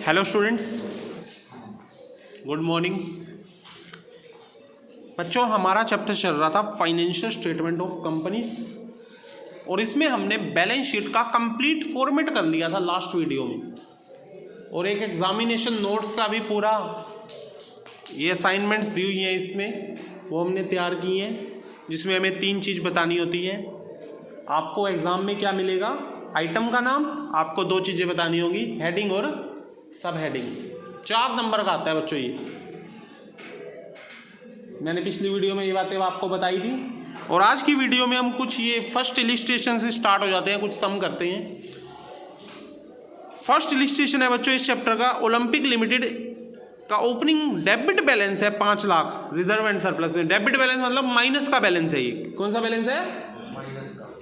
Hello students, good morning. बच्चों, हमारा chapter चल रहा था फाइनेंशियल स्टेटमेंट ऑफ कंपनीज और इसमें हमने बैलेंस शीट का कंप्लीट फॉर्मेट कर लिया था लास्ट वीडियो में, और एक एग्जामिनेशन नोट्स का भी पूरा ये असाइनमेंट्स दी हुई हैं इसमें, वो हमने तैयार की हैं, जिसमें हमें 3 चीज़ बतानी होती है। आपको एग्ज़ाम में क्या मिलेगा? आइटम का नाम, आपको 2 चीज़ें बतानी होगी, हेडिंग और सब हेडिंग। 4 नंबर का आता है बच्चों ये। मैंने पिछली वीडियो में ये बातें आपको बताई थी, और आज की वीडियो में हम कुछ ये फर्स्ट इलिस्ट्रेशन से स्टार्ट हो जाते हैं, कुछ सम करते हैं। फर्स्ट इलिस्ट्रेशन है बच्चों इस चैप्टर का, ओलंपिक लिमिटेड का ओपनिंग डेबिट बैलेंस है 5 लाख रिजर्व एंड सरप्लस में। डेबिट बैलेंस मतलब माइनस का बैलेंस है। ये कौन सा बैलेंस है? माइनस का।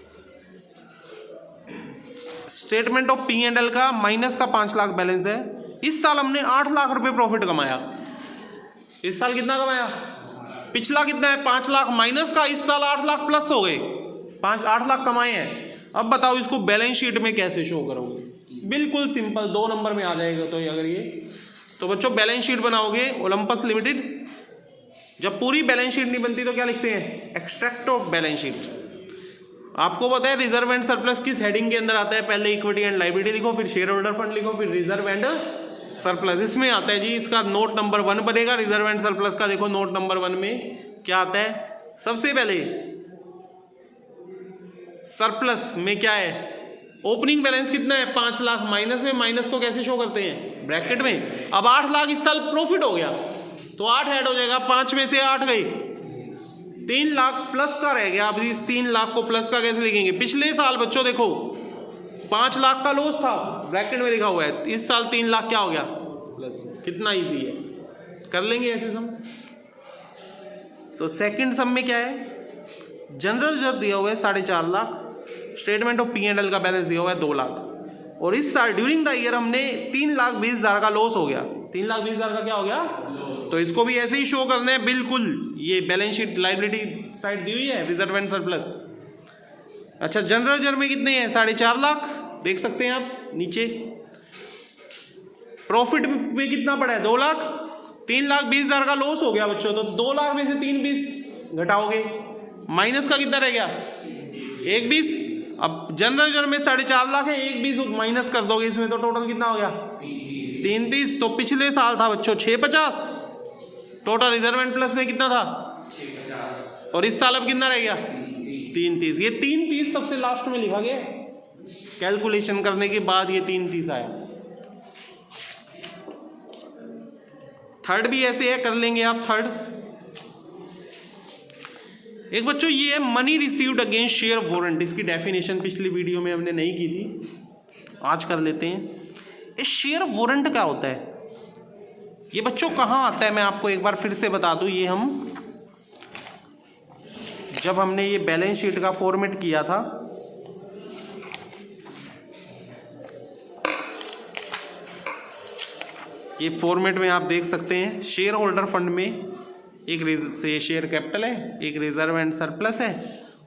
स्टेटमेंट ऑफ P&L का माइनस का 5 लाख बैलेंस है। इस साल हमने 8 लाख रुपए प्रॉफिट कमाया। इस साल कितना कमाया? पिछला कितना है? 5 लाख माइनस का, इस साल 8 लाख प्लस हो गए। 8 लाख कमाए हैं। अब बताओ इसको बैलेंस शीट में कैसे शो करोगे? बिल्कुल सिंपल, 2 नंबर में आ जाएगा। तो अगर ये तो बच्चों बैलेंस शीट बनाओगे ओलंपस लिमिटेड। जब पूरी बैलेंस शीट नहीं बनती तो क्या लिखते हैं? Extract of balance sheet. आपको पता है रिजर्व एंड सरप्लस किस हेडिंग के अंदर आता है? पहले इक्विटी एंड लायबिलिटी लिखो, फिर शेयर होल्डर फंड लिखो, फिर रिजर्व एंड सरप्लस। इसमें आता है जी, इसका नोट नंबर 1 बनेगा रिजर्व एंड सरप्लस का। देखो नोट नंबर 1 में क्या आता है? सबसे पहले सरप्लस में क्या है? ओपनिंग बैलेंस कितना है? 5 लाख माइनस में। माइनस को कैसे शो करते हैं? ब्रैकेट में। अब 8 लाख इस साल प्रॉफिट हो गया तो 8 ऐड हो जाएगा, 5 में से 8 गई, 3 लाख प्लस का रह गया। अब इस 3 लाख को प्लस का कैसे लिखेंगे? पिछले साल बच्चों देखो 5 लाख का लॉस था, ब्रैकेट में लिखा हुआ है। इस साल 3 लाख क्या हो गया? प्लस। कितना इजी है, कर लेंगे ऐसे सम। तो सेकंड सम में क्या है? जनरल रिजर्व दिया हुआ है 4.5 लाख, स्टेटमेंट ऑफ P&L का बैलेंस दिया हुआ है 2 लाख, और इस साल ड्यूरिंग द ईयर हमने 3,20,000 का लॉस हो गया। 3,20,000 का क्या हो गया? तो इसको भी ऐसे ही शो करना है बिल्कुल। ये बैलेंस शीट लायबिलिटी साइड दी हुई है, रिजर्व एंड सरप्लस। अच्छा, जनरल रिजर्व में कितने हैं? 4.5 लाख, देख सकते हैं आप नीचे। प्रॉफिट में कितना पड़ा है? 2 लाख। 3,20,000 का लॉस हो गया बच्चों, तो 2 लाख में से 3,20 घटाओगे, माइनस का कितना रह गया? 1,20। अब जनरल रिजर्व में 4.5 लाख है, 1,20 माइनस कर दोगे इसमें, तो टोटल कितना हो गया? 3,30। तो पिछले साल था बच्चों 650। टोटल रिजर्व एंड प्लस में कितना था? 650। और इस साल अब कितना रह गया? 3,30। ये 3,30 सबसे लास्ट में लिखा गया, कैलकुलेशन करने के बाद ये 3,30 आया। थर्ड भी ऐसे है, कर लेंगे आप थर्ड। एक बच्चों ये है money received against share warrant. इसकी डेफिनेशन पिछली वीडियो में हमने नहीं की थी, आज कर लेते हैं। इस शेयर वारंट क्या होता है? ये बच्चों कहाँ आता है? मैं आपको एक बार फिर से बता दूं। ये हम जब हमने ये बैलेंस शीट का फॉर्मेट किया था, ये फॉर्मेट में आप देख सकते हैं, शेयर होल्डर फंड में एक शेयर कैपिटल है, एक रिजर्व एंड सरप्लस है,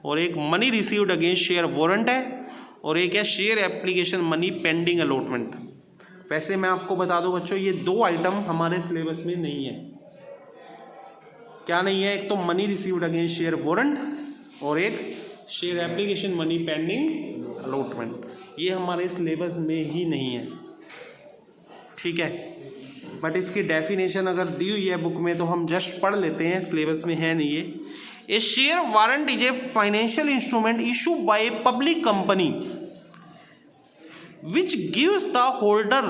और एक money received against share warrant है, और एक है share application money pending allotment. वैसे मैं आपको बता दूं बच्चों, ये 2 आइटम हमारे सिलेबस में नहीं है। क्या नहीं है? एक तो money received against share warrant, और एक share application money pending allotment. ये हमारे सिलेबस में ही नहीं है, ठीक है। बट इसकी डेफिनेशन अगर दी हुई है बुक में तो हम जस्ट पढ़ लेते हैं, सिलेबस में है नहीं ये। A share warrant is a financial instrument issue by a public company which gives the holder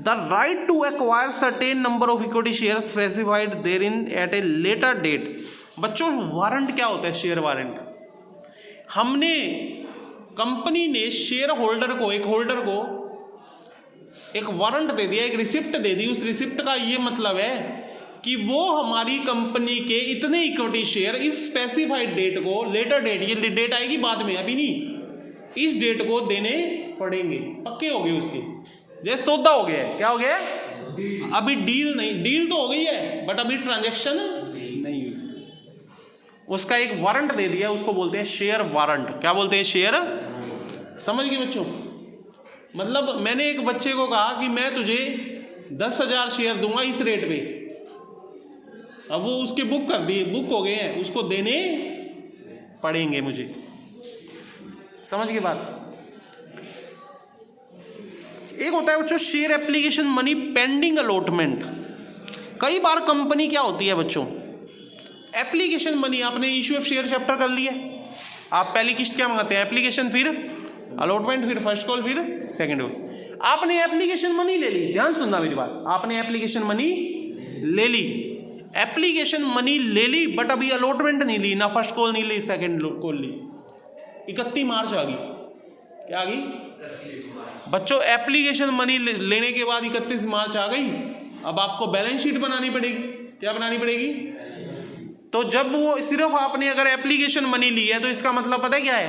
the right to acquire certain number of equity shares specified therein at a later date। बच्चों warrant क्या होता है? Share warrant, हमने company ने share holder को, एक holder को एक वारंट दे दिया, एक रिसिप्ट दे दी। उस रिसिप्ट का ये मतलब है कि वो हमारी कंपनी के इतने इक्विटी शेयर इस स्पेसिफाइड डेट को, लेटर डेट, ये डेट आएगी बाद में, अभी नहीं, इस डेट को देने पड़ेंगे। पक्के हो गए उसके, जैसे सौदा हो गया है। क्या हो गया? अभी डील नहीं, डील तो हो गई है बट अभी ट्रांजैक्शन नहीं हुई। उसका एक वारंट दे दिया, उसको बोलते हैं शेयर वारंट। क्या बोलते हैं? शेयर। समझ गए बच्चों? मतलब मैंने एक बच्चे को कहा कि मैं तुझे 10,000 शेयर दूंगा इस रेट पे, अब वो उसके बुक कर दिए, बुक हो गए हैं, उसको देने पड़ेंगे मुझे। समझ गए बात? एक होता है बच्चों share application money pending allotment. कई बार कंपनी क्या होती है बच्चों, एप्लीकेशन मनी, आपने इश्यू ऑफ शेयर चैप्टर कर लिया, आप पहली किस्त क्या मंगाते हैं, एप्लीकेशन, फिर अलॉटमेंट, फिर फर्स्ट कॉल, फिर सेकंड कॉल। आपने एप्लीकेशन मनी ले ली, ध्यान सुनना मेरी बात, आपने एप्लीकेशन मनी ले ली, एप्लीकेशन मनी ले ली, बट अभी अलॉटमेंट नहीं ली, ना फर्स्ट कॉल नहीं ली, सेकंड कॉल ली। 31 मार्च आ गई, क्या आ गई बच्चों, एप्लीकेशन मनी लेने के बाद 31 मार्च आ गई। अब आपको बैलेंस शीट बनानी पड़ेगी, क्या बनानी पड़ेगी? तो जब वो सिर्फ आपने अगर एप्लीकेशन मनी ली है तो इसका मतलब पता है क्या है,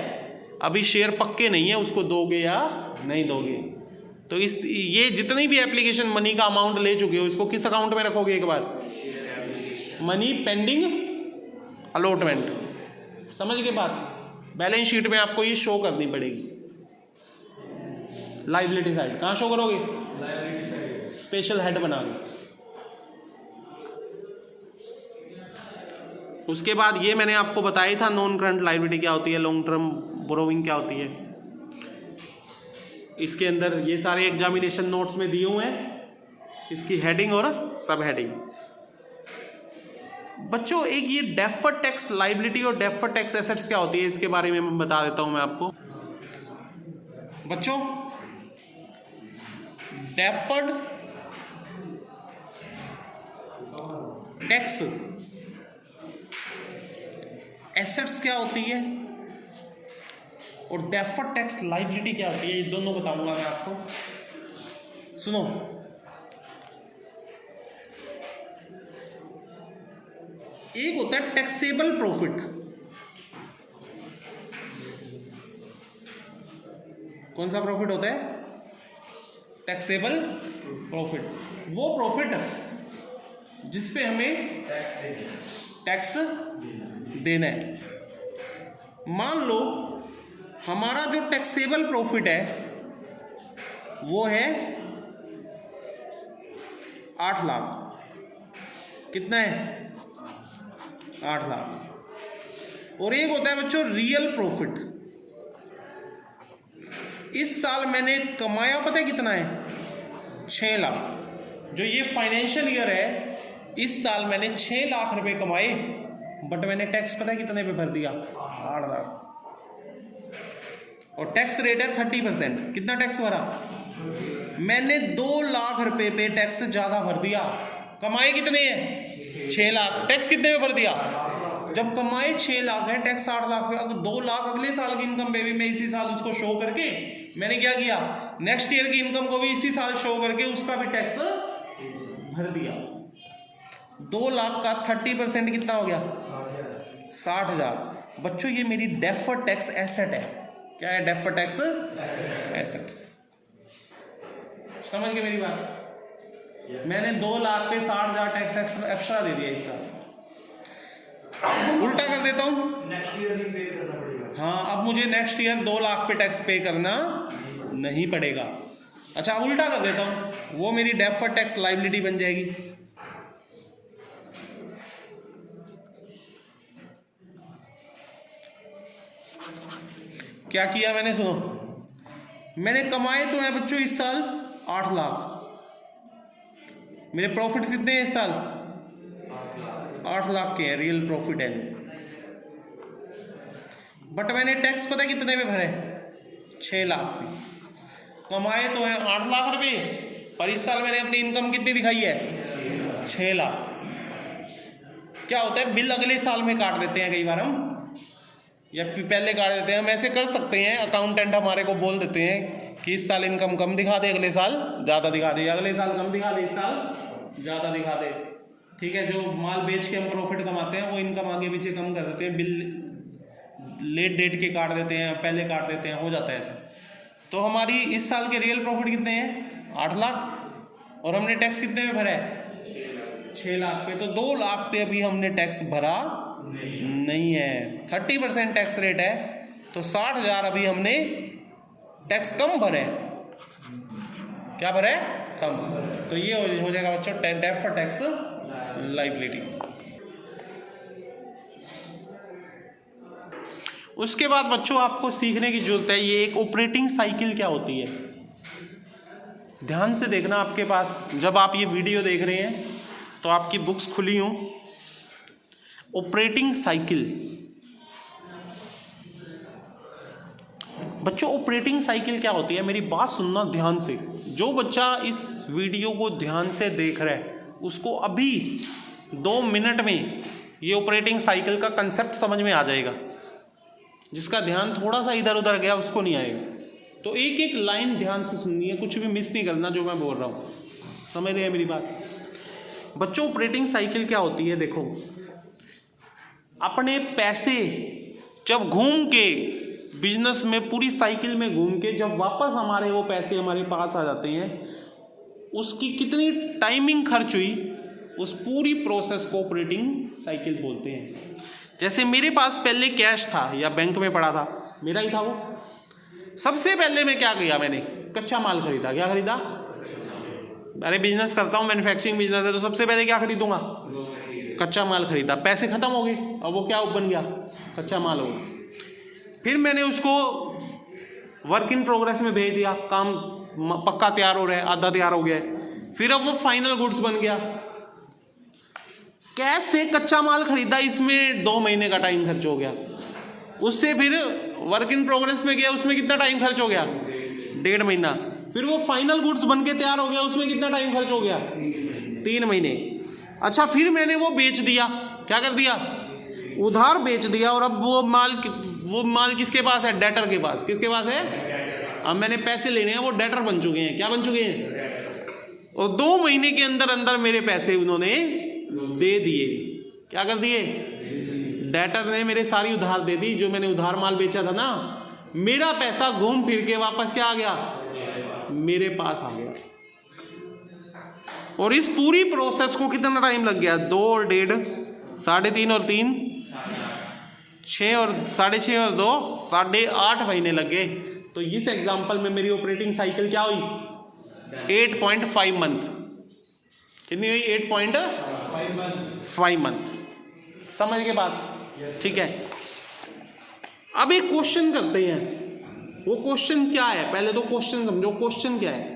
अभी शेयर पक्के नहीं है, उसको दोगे या नहीं दोगे। तो इस ये जितनी भी एप्लीकेशन मनी का अमाउंट ले चुके हो, इसको किस अकाउंट में रखोगे? एक बार मनी पेंडिंग अलॉटमेंट। समझ के बात? बैलेंस शीट में आपको ये शो करनी पड़ेगी। लायबिलिटी साइड कहाँ शो करोगे? स्पेशल हेड बना के। उसके बाद ये मैंने आपको बताया था नॉन करंट लायबिलिटी क्या होती है, लॉन्ग टर्म बोरोइंग क्या होती है। इसके अंदर ये सारे एग्जामिनेशन नोट्स में दिए हुए हैं, इसकी हेडिंग और सब हेडिंग। बच्चों एक ये डेफर्ड टैक्स लायबिलिटी और डेफर्ड टैक्स एसेट्स क्या होती है, इसके बारे में मैं बता देता हूं मैं आपको। बच्चों डेफर्ड टैक्स एसेट्स क्या होती है और डेफर्ड टैक्स लायबिलिटी क्या होती है, ये दोनों बताऊंगा मैं आपको। सुनो, एक होता है टैक्सेबल प्रॉफिट। कौन सा प्रॉफिट होता है? Taxable profit. वो प्रॉफिट जिसपे हमें टैक्स देना है। मान लो हमारा जो टैक्सेबल प्रॉफिट है वो है 8 लाख। कितना है? 8 लाख। और एक होता है बच्चों रियल प्रॉफिट। इस साल मैंने कमाया पता है कितना है? 6 लाख। जो ये फाइनेंशियल ईयर है, इस साल मैंने 6 लाख रुपए कमाए, बट मैंने टैक्स पता है कितने पे भर दिया? 8 लाख। और टैक्स रेट है 30%। कितना टैक्स भरा? मैंने 2 लाख रुपए पे टैक्स ज्यादा भर दिया। कमाए कितने हैं? 6 लाख। टैक्स कितने पे भर दिया? जब कमाए 6 लाख है, टैक्स 8 लाख पे, अगर 2 लाख अगले साल की इनकम पे भी मैं इसी साल उसको शो करके मैंने क्या किया, नेक्स्ट ईयर की इनकम को भी इसी साल शो करके उसका भी टैक्स भर दिया। 2 लाख का 30% कितना हो गया? 60,000। बच्चों ये मेरी डेफर्ड टैक्स एसेट है। क्या है डेफर्ड टैक्स एसेट्स? समझ गए मेरी बात? मैंने 2 लाख पे 60,000 टैक्स एक्स्ट्रा दे दिया इस साल। उल्टा कर देता हूं, नेक्स्ट ईयर पे करना पड़ेगा। हाँ, अब मुझे नेक्स्ट ईयर 2 लाख पे टैक्स पे करना नहीं पड़ेगा। अच्छा, उल्टा कर देता हूं, वो मेरी डेफर्ड टैक्स लायबिलिटी बन जाएगी। क्या किया मैंने? सुनो, मैंने कमाए तो है बच्चों इस साल 8 लाख। मेरे प्रॉफिट कितने हैं इस साल? 8 लाख के हैं, रियल प्रॉफिट है। बट मैंने टैक्स पता कितने पे भरे? 6 लाख पे। कमाए तो है 8 लाख रुपए, पर इस साल मैंने अपनी इनकम कितनी दिखाई है? 6 लाख। क्या होता है, बिल अगले साल में काट देते हैं कई बार हम, या पहले काट देते हैं। हम ऐसे कर सकते हैं, अकाउंटेंट हमारे को बोल देते हैं कि इस साल इनकम कम दिखा दे, अगले साल ज़्यादा दिखा दे, अगले साल कम दिखा दे, इस साल ज़्यादा दिखा दे। ठीक है, जो माल बेच के हम प्रॉफिट कमाते हैं वो इनकम आगे पीछे कम कर देते हैं, बिल लेट डेट के काट देते हैं, पहले काट देते हैं, हो जाता है ऐसा। तो हमारी इस साल के रियल प्रॉफिट कितने हैं? 8 लाख। और हमने टैक्स कितने में भरा है? 6 लाख पे। तो 2 लाख पे अभी हमने टैक्स भरा नहीं है। 30% टैक्स रेट है, तो 60,000 अभी हमने टैक्स कम भरे। क्या भरे? कम। तो ये हो जाएगा बच्चों डेफ फॉर टैक्स लाइबिलिटी। उसके बाद बच्चों आपको सीखने की जरूरत है ये एक ऑपरेटिंग साइकिल क्या होती है। ध्यान से देखना, आपके पास जब आप ये वीडियो देख रहे हैं तो आपकी बुक्स खुली हों। ऑपरेटिंग साइकिल बच्चों, ऑपरेटिंग साइकिल क्या होती है, मेरी बात सुनना ध्यान से। जो बच्चा इस वीडियो को ध्यान से देख रहा है उसको अभी 2 मिनट में ये ऑपरेटिंग साइकिल का कंसेप्ट समझ में आ जाएगा। जिसका ध्यान थोड़ा सा इधर उधर गया उसको नहीं आएगा। तो एक एक लाइन ध्यान से सुननी है, कुछ भी मिस नहीं करना जो मैं बोल रहा हूँ। समझ रहे हैं मेरी बात बच्चों? ऑपरेटिंग साइकिल क्या होती है, देखो, अपने पैसे जब घूम के बिजनेस में पूरी साइकिल में घूम के जब वापस हमारे वो पैसे हमारे पास आ जाते हैं, उसकी कितनी टाइमिंग खर्च हुई, उस पूरी प्रोसेस को ऑपरेटिंग साइकिल बोलते हैं। जैसे मेरे पास पहले कैश था या बैंक में पड़ा था, मेरा ही था वो। सबसे पहले मैं क्या किया, मैंने कच्चा माल खरीदा। क्या खरीदा? अरे बिजनेस करता हूँ, मैन्युफैक्चरिंग बिजनेस है, तो सबसे पहले क्या खरीदूंगा? कच्चा माल खरीदा। पैसे खत्म हो गए, अब वो क्या बन गया? कच्चा माल हो गया। फिर मैंने उसको वर्क इन प्रोग्रेस में भेज दिया, काम पक्का तैयार हो रहा है, आधा तैयार हो गया है। फिर अब वो फाइनल गुड्स बन गया। कैश से कच्चा माल खरीदा, इसमें 2 महीने का टाइम खर्च हो गया। उससे फिर वर्क इन प्रोग्रेस में गया, उसमें कितना टाइम खर्च हो गया? 1.5 महीना। फिर वो फाइनल गुड्स बन के तैयार हो गया, उसमें कितना टाइम खर्च हो गया? 3 महीने। अच्छा, फिर मैंने वो बेच दिया। क्या कर दिया? उधार बेच दिया। और अब वो माल किसके पास है? डेटर के पास। किसके पास है? अब मैंने पैसे लेने हैं, वो डेटर बन चुके हैं। क्या बन चुके हैं? और 2 महीने के अंदर अंदर मेरे पैसे उन्होंने दे दिए। क्या कर दिए? डेटर ने मेरे सारी उधार दे दी। जो मैंने उधार माल बेचा था ना, मेरा पैसा घूम फिर के वापस क्या आ गया? मेरे पास आ गया। और इस पूरी प्रोसेस को कितना टाइम लग गया? 2 और 1.5, 3.5 और 3, 6 और 6.5 और 2, 8.5 महीने लग गए। तो इस एग्जाम्पल में मेरी ऑपरेटिंग साइकिल क्या हुई? 8.5 मंथ। कितनी हुई? 8.5 मंथ। समझ के बात? ठीक है। अब एक क्वेश्चन करते हैं। वो क्वेश्चन क्या है? पहले तो क्वेश्चन समझो। क्वेश्चन क्या है?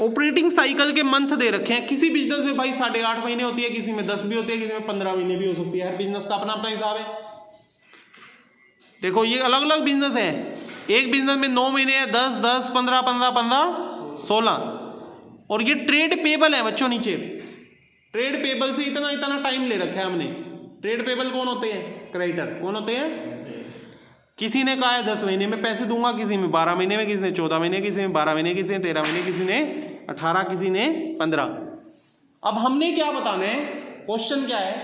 ऑपरेटिंग साइकिल के मंथ दे रखे हैं। किसी बिजनेस में भाई 8.5 महीने होती है, किसी में 10 भी होती है, किसी में 15 महीने भी हो सकती है। हर बिजनेस का अपना अपना हिसाब है। देखो, ये अलग अलग बिजनेस है। एक बिजनेस में 9 महीने है, 10, 10, 15, 15, 15, 16। और ये ट्रेड पेबल है बच्चों। नीचे ट्रेड पेबल से इतना इतना टाइम ले रखा है हमने। ट्रेड पेबल कौन होते हैं? क्रेडिटर। कौन होते हैं? किसी ने कहा है 10 महीने में पैसे दूंगा, किसी में 12 महीने में, किसी ने 14 महीने, किसी में 12 महीने, किसी ने 13 महीने, किसी ने 18, किसी ने 15। अब हमने क्या बताना है? क्वेश्चन क्या है?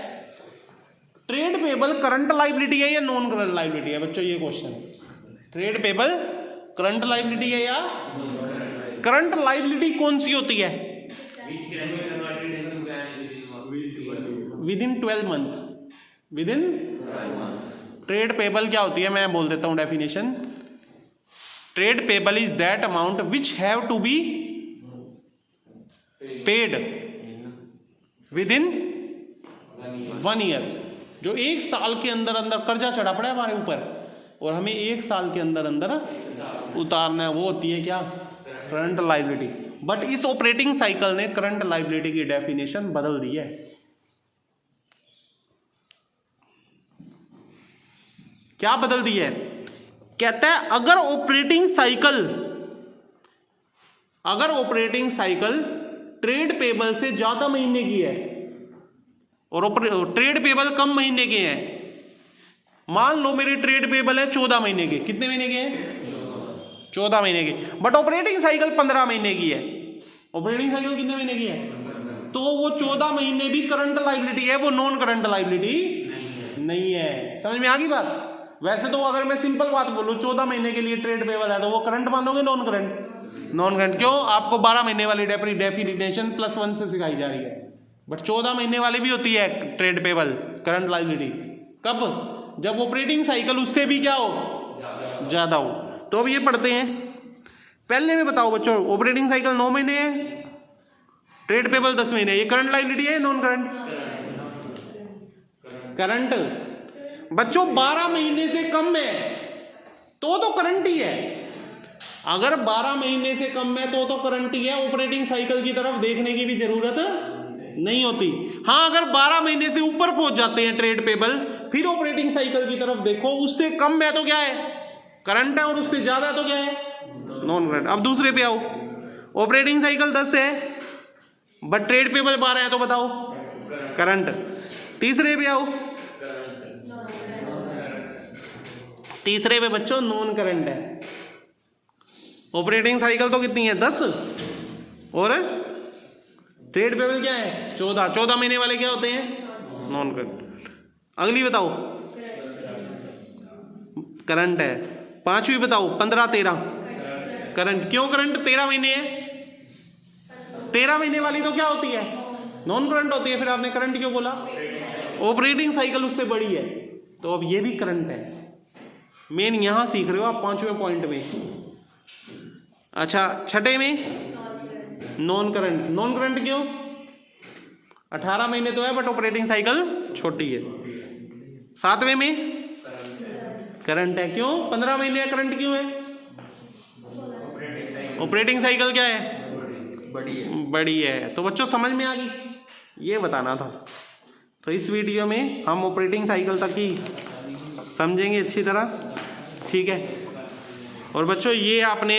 ट्रेड पेबल करंट लायबिलिटी है या नॉन करंट लायबिलिटी है? बच्चों ये क्वेश्चन है। ट्रेड पेबल करंट लायबिलिटी है या करंट लायबिलिटी कौन सी होती है? Within 12 month. Within trade payable क्या होती है? मैं बोल देता हूं definition. Trade payable is that amount which have to be paid within 1 year. जो 1 साल के अंदर अंदर कर्जा चढ़ा पड़ा है हमारे ऊपर और हमें 1 साल के अंदर अंदर उतारना है, वो होती है क्या? Current liability. बट इस ऑपरेटिंग साइकिल ने करंट लायबिलिटी की डेफिनेशन बदल दी है। क्या बदल दी है? कहता है अगर ऑपरेटिंग साइकिल ट्रेड पेबल से ज्यादा महीने की है और ट्रेड पेबल कम महीने के हैं। मान लो मेरे ट्रेड पेबल है 14 महीने के। कितने महीने के हैं? 14 महीने के। बट ऑपरेटिंग साइकिल 15 महीने की है। ऑपरेटिंग साइकिल कितने महीने की है? तो वो 14 महीने भी करंट लायबिलिटी है, वो नॉन करंट लायबिलिटी नहीं है। समझ में आ गई बात? वैसे तो अगर मैं सिंपल बात बोलूं, 14 महीने के लिए ट्रेड पेबल है तो वो करंट मानोगे? Non current? Non current. क्यों? आपको 12 महीने वाली डेफिनेशन +1 से सिखाई जा रही है। बट 14 महीने वाली भी होती है ट्रेड पेबल करंट लायबिलिटी। कब? जब ऑपरेटिंग साइकिल उससे भी क्या हो? ज्यादा हो। तो अब ये पढ़ते हैं। पहले में बताओ बच्चों, ऑपरेटिंग साइकिल 9 महीने है, ट्रेड पेबल 10 महीने। ये करंट लायबिलिटी है नॉन करंट? करंट। बच्चों 12 महीने से कम है तो करंट ही है। अगर 12 महीने से कम है तो करंट ही है, ऑपरेटिंग साइकिल की तरफ देखने की भी जरूरत नहीं होती। हाँ, अगर 12 महीने से ऊपर पहुंच जाते हैं ट्रेड पेबल, फिर ऑपरेटिंग साइकिल की तरफ देखो, उससे कम है तो क्या है? करंट है, और उससे ज्यादा है तो क्या है? Non current. अब दूसरे पे आओ, ऑपरेटिंग साइकिल 10 है बट ट्रेड पेबल 12 है तो बताओ करंट। तीसरे पे आओ, तीसरे पे बच्चों नॉन करंट है। ऑपरेटिंग साइकिल तो कितनी है? 10, और ट्रेड पेबल क्या है? 14। 14 महीने वाले क्या होते हैं? Non current. अगली बताओ, करंट है। पांचवी बताओ, 15 13 करंट। क्यों करंट? 13 महीने है, 13 महीने वाली तो क्या होती है? नॉन करंट होती है। फिर आपने करंट क्यों बोला? ऑपरेटिंग साइकिल उससे बड़ी है, तो अब ये भी करंट है। मेन यहां सीख रहे हो आप 5वें पॉइंट में। अच्छा, छठे में नॉन करंट। नॉन करंट क्यों? 18 महीने तो है बट ऑपरेटिंग साइकिल छोटी है। 7वें में करंट है। क्यों 15 महीने है, करंट क्यों है? ऑपरेटिंग साइकिल क्या है? बड़ी है। तो बच्चों समझ में आ गई, ये बताना था। तो इस वीडियो में हम ऑपरेटिंग साइकिल तक ही समझेंगे अच्छी तरह, ठीक है। और बच्चों ये आपने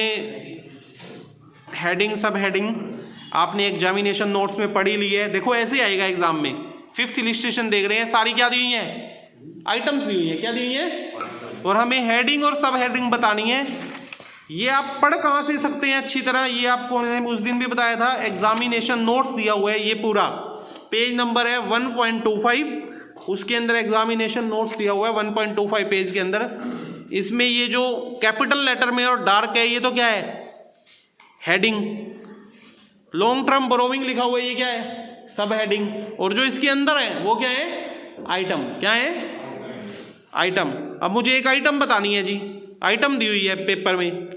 हेडिंग सब हेडिंग आपने एग्जामिनेशन नोट्स में पढ़ी ली है। देखो ऐसे आएगा एग्जाम में। 5th इलिस्ट्रेशन देख रहे हैं, सारी क्या दी हुई है? आइटम्स दी हुई है। क्या दी हुई है? और हमें हेडिंग और सब हेडिंग बतानी है। ये आप पढ़ कहाँ से सकते हैं अच्छी तरह? ये आपको उस दिन भी बताया था, एग्जामिनेशन नोट्स दिया हुआ है। ये पूरा पेज नंबर है 1.25, उसके अंदर एग्जामिनेशन नोट्स दिया हुआ है 1.25 पेज के अंदर। इसमें ये जो कैपिटल लेटर में और डार्क है, ये तो क्या है? हेडिंग। लॉन्ग टर्म बोरोविंग लिखा हुआ है, ये क्या है? सब हेडिंग। और जो इसके अंदर है वो क्या है? आइटम। क्या है? आइटम। अब मुझे एक आइटम बतानी है जी, आइटम दी हुई है पेपर में,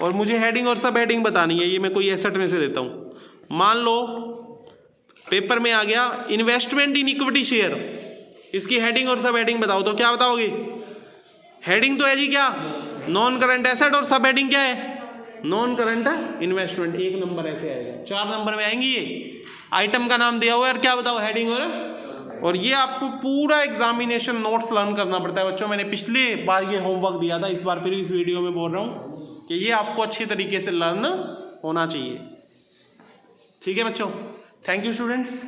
और मुझे हेडिंग और सब हेडिंग बतानी है। ये मैं कोई एसेट में से देता हूं। मान लो पेपर में आ गया इन्वेस्टमेंट इन इक्विटी शेयर, इसकी हेडिंग और सब हेडिंग बताओ, तो क्या बताओगे? हेडिंग तो है जी क्या? नॉन करंट एसेट, और सब हेडिंग क्या है? Non current investment. 1 नंबर ऐसे आएगा। 4 नंबर में आएंगी ये। आइटम का नाम दिया हुआ है और क्या बताओ? हेडिंग। और ये आपको पूरा एग्जामिनेशन नोट्स लर्न करना पड़ता है बच्चों। मैंने पिछले बार ये होमवर्क दिया था, इस बार फिर इस वीडियो में बोल रहा हूँ कि ये आपको अच्छी तरीके से लर्न होना चाहिए, ठीक है बच्चों। Thank you students.